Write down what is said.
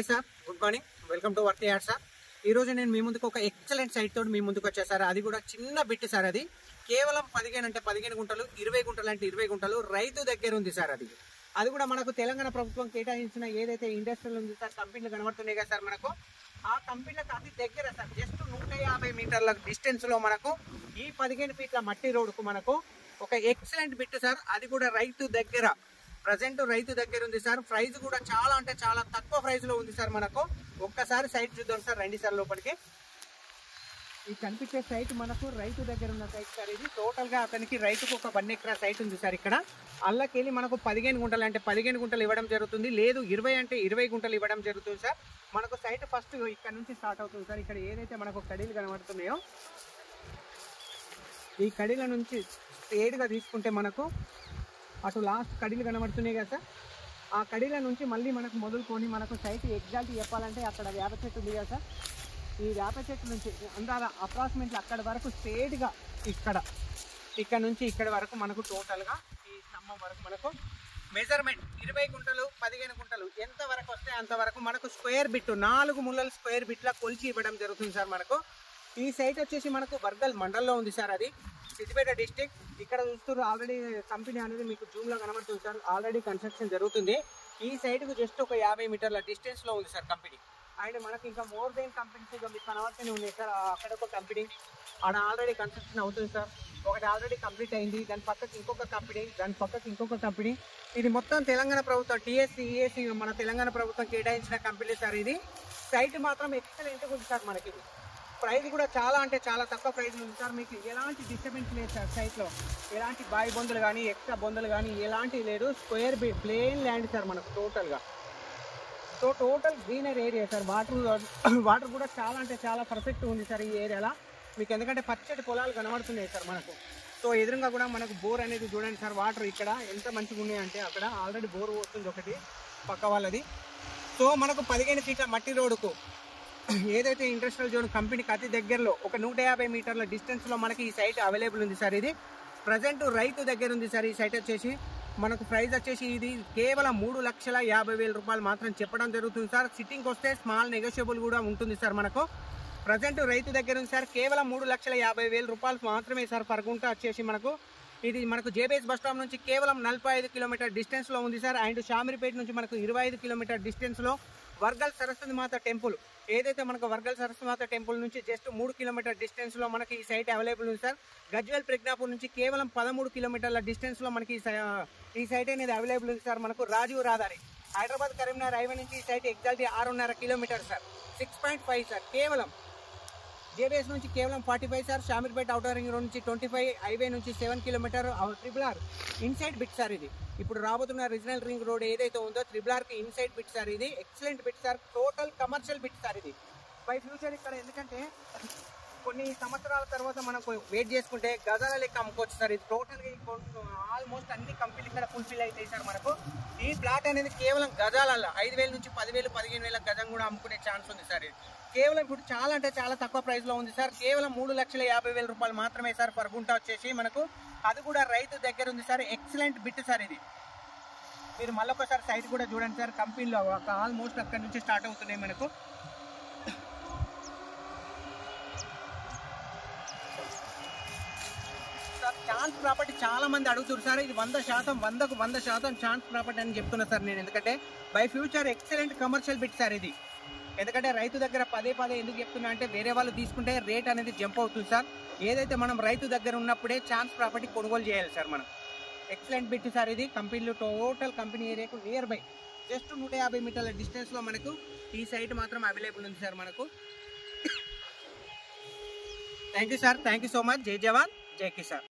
Hi sir, good morning. Welcome to work yard sir. ఈ రోజు నేను మీ ముందుకు ఒక ఎక్సలెంట్ సైట్ తోటి మీ ముందుకు వచ్చేసారు. అది కూడా చిన్న బిట్ సార్. అది కేవలం 15 అంటే 15 గుంటలు, 20 గుంటలు అంటే 20 గుంటలు రైతు దగ్గర ఉంది సార్. అది కూడా మనకు తెలంగాణ ప్రభుత్వం కేటాయించిన ఏదైతే ఇండస్ట్రియల్ ఉంది సార్, కంపెనీలు కనబడుతున్నాయి కదా సార్, మనకు ఆ కంపెనీలకు అతి దగ్గర సార్. జస్ట్ 150 మీటర్ల డిస్టెన్స్ లో మనకు ఈ 15 ఫీట్ల మట్టి రోడ్డుకు మనకు ఒక ఎక్సలెంట్ బిట్ సార్. అది కూడా రైతు దగ్గర, ప్రజెంట్ రైతు దగ్గర ఉంది సార్. ప్రైస్ కూడా చాలా అంటే చాలా తక్కువ ప్రైస్ లో ఉంది సార్. మనకు ఒక్కసారి సైట్ చూద్దాం సార్, రండి సార్ లోపలికి. ఈ కనిపించే సైట్ మనకు రైతు దగ్గర ఉన్న సైట్ సార్. ఇది టోటల్ గా అతనికి రైతుకు ఒక 1 ఎకరా సైట్ ఉంది సార్. ఇక్కడ అల్లకెళ్ళి మనకు 15 గుంటలు అంటే 15 గుంటలు ఇవ్వడం జరుగుతుంది, లేదు 20 అంటే 20 గుంటలు ఇవ్వడం జరుగుతుంది సార్. మనకు సైట్ ఫస్ట్ ఇక్కడ నుంచి స్టార్ట్ అవుతుంది సార్. ఇక్కడ ఏదైతే మనకు కడీలు కనబడుతున్నాయో ఈ కడీల నుంచి స్ట్రేట్ గా తీసుకుంటే మనకు అటు లాస్ట్ కడీలు కనబడుతున్నాయి కదా సార్. ఆ కడీల నుంచి మళ్ళీ మనకు మొదలుకొని మనకు సైట్ ఎగ్జాక్ట్ చెప్పాలంటే అక్కడ వేప చెట్టు ఉంది కదా సార్. ఈ వేప చెట్టు నుంచి అందాల అప్రాక్సిమేట్లీ అక్కడ వరకు స్ట్రేట్గా ఇక్కడ నుంచి ఇక్కడ వరకు మనకు టోటల్గా ఈ స్తంభం వరకు మనకు మెజర్మెంట్ 20 గుంటలు 15 గుంటలు ఎంత వరకు వస్తే అంతవరకు మనకు స్క్వేర్ బిట్ 4 ముళ్ళల స్క్వేర్ బిట్లా కొలిచి ఇవ్వడం జరుగుతుంది సార్. మనకు ఈ సైట్ వచ్చేసి మనకు వర్గల్ మండల్లో ఉంది సార్. అది సిద్దిపేట డిస్టిక్. ఇక్కడ చూస్తున్నారు ఆల్రెడీ కంపెనీ అనేది మీకు జూమ్లో కనబడుతుంది సార్. ఆల్రెడీ కన్స్ట్రక్షన్ జరుగుతుంది. ఈ సైట్కు జస్ట్ ఒక 50 మీటర్ల డిస్టెన్స్లో ఉంది సార్ కంపెనీ. అండ్ మనకి ఇంకా మోర్ దెన్ కంపెనీస్ ఇక మీకు కనబడుతూనే ఉన్నాయి సార్. అక్కడ ఒక కంపెనీ ఆడ ఆల్రెడీ కన్స్ట్రక్షన్ అవుతుంది సార్. ఒకటి ఆల్రెడీ కంప్లీట్ అయింది, దాని పక్కకి ఇంకొక కంపెనీ, దాని పక్కకి ఇంకొక కంపెనీ. ఇది మొత్తం తెలంగాణ ప్రభుత్వం టీఎస్సీ ఈఎస్సీ మన తెలంగాణ ప్రభుత్వం కేటాయించిన కంపెనీ సార్. ఇది సైట్ మాత్రం ఎక్సలెంట్గా ఉంది సార్. మనకి ప్రైస్ కూడా చాలా అంటే చాలా తక్కువ ప్రైస్ ఉంది సార్. మీకు ఎలాంటి డిస్టర్బెన్స్ లేదు సార్. సైట్లో ఎలాంటి బావి బొందులు కానీ ఎక్స్ట్రా బొందులు కానీ ఎలాంటివి లేదు. స్క్వేర్ ప్లేన్ ల్యాండ్ సార్ మనకు టోటల్గా. So total greenery area sir. Water కూడా చాలా అంటే చాలా పర్ఫెక్ట్ ఉంది సార్ ఈ ఏరియాలో మీకు. ఎందుకంటే పచ్చటి పొలాలు కనబడుతున్నాయి సార్ మనకు. సో ఎదురుగా కూడా మనకు బోర్ అనేది చూడండి సార్. వాటర్ ఇక్కడ ఎంత మంచిగా ఉన్నాయి అంటే అక్కడ ఆల్రెడీ బోర్ వస్తుంది ఒకటి పక్క వాళ్ళది. సో మనకు 15 ఫీట్ల మట్టి రోడ్డుకు ఏదైతే ఇండస్ట్రియల్ జోన్ కంపెనీకి అతి దగ్గరలో ఒక 150 మీటర్ల డిస్టెన్స్లో మనకి ఈ సైట్ అవైలబుల్ ఉంది సార్. ఇది ప్రజెంట్ రైతు దగ్గర ఉంది సార్. ఈ సైట్ వచ్చేసి మనకు ప్రైస్ వచ్చేసి ఇది కేవలం 3,50,000 రూపాయలు మాత్రం చెప్పడం జరుగుతుంది సార్. సిట్టింగ్కి వస్తే స్మాల్ నెగోషియబుల్ కూడా ఉంటుంది సార్. మనకు ప్రజెంట్ రైతు దగ్గర ఉంది సార్. కేవలం 3,50,000 రూపాయలు మాత్రమే సార్ పర్ గుంట వచ్చేసి మనకు. ఇది మనకు జేబీఎస్ బస్ స్టాప్ నుంచి కేవలం 45 కిలోమీటర్ డిస్టెన్స్లో ఉంది సార్. అండ్ షామిరిపేట నుంచి మనకు 25 కిలోమీటర్ డిస్టెన్స్లో వర్గల్ సరస్వతి మాత టెంపుల్, ఏదైతే మనకు వర్గల్ సరస్వతి మాత టెంపుల్ నుంచి జస్ట్ 3 కిలోమీటర్ డిస్టెన్స్లో మనకి ఈ సైట్ అవైలబుల్ ఉంది సార్. గజ్వేల్ ప్రజ్ఞాపూర్ నుంచి కేవలం 13 కిలోమీటర్ల డిస్టెన్స్లో మనకి ఈ సైట్ అనేది అవైలబుల్ ఉంది సార్. మనకు రాజీవ్ రహదారి హైదరాబాద్ కరీంనగర్ హైవే నుంచి ఈ site exact 6.5 kilometre sir. 6.5 sir. కేవలం జేబీఎస్ నుంచి కేవలం 45 sir. Shamirpet outer ring road నుంచి 25, హైవే నుంచి 7 kilometre. RRR inside bit sir. ఇది ఇప్పుడు రాబోతున్న రీజనల్ రింగ్ రోడ్ ఏదైతే ఉందో RRRకి ఇన్సైడ్ బిట్ సార్. ఇది excellent bit sir. Total commercial bit sir. ఇది బై ఫ్యూచర్ ఇక్కడ ఎందుకంటే కొన్ని సంవత్సరాల తర్వాత మనం వెయిట్ చేసుకుంటే గజాల లెక్క అమ్ముకోవచ్చు సార్. ఇది టోటల్గా ఆల్మోస్ట్ అన్ని కంపెనీలు ఇక్కడ ఫుల్ఫిల్ అవుతాయి సార్. మనకు ఈ ప్లాట్ అనేది కేవలం గజాలలో 5,000 నుంచి 10,000, 15,000 గజం కూడా అమ్ముకునే ఛాన్స్ ఉంది సార్. ఇది కేవలం ఇప్పుడు చాలా అంటే చాలా తక్కువ ప్రైస్లో ఉంది సార్. కేవలం 3,50,000 రూపాయలు మాత్రమే సార్ పర్ గుంట వచ్చేసి మనకు. అది కూడా రైతు దగ్గర ఉంది సార్. Excellent bit sir. ఇది మీరు మళ్ళొకసారి సైట్ కూడా చూడండి సార్. కంపెనీలో ఆల్మోస్ట్ అక్కడి నుంచి స్టార్ట్ అవుతున్నాయి మనకు. ఛాన్స్ ప్రాపర్టీ చాలా మంది అడుగుతారు సార్. ఇది 100%, 100% ఛాన్స్ ప్రాపర్టీ అని చెప్తున్నా సార్ నేను. ఎందుకంటే by future excellent commercial bit sir ఇది. ఎందుకంటే రైతు దగ్గర పదే ఎందుకు చెప్తున్నా అంటే వేరే వాళ్ళు తీసుకుంటే రేట్ అనేది జంప్ అవుతుంది సార్. ఏదైతే మనం రైతు దగ్గర ఉన్నప్పుడే ఛాన్స్ ప్రాపర్టీ కొనుగోలు చేయాలి సార్ మనం. Excellent bit sir. ఇది కంపెనీలో టోటల్ కంపెనీ ఏరియాకు నియర్ బై జస్ట్ 150 మీటర్ల డిస్టెన్స్లో మనకు ఈ సైట్ మాత్రం అవైలబుల్ ఉంది సార్ మనకు. Thank you sir. Thank you so much. జై జవాన్ జై కిసాన్.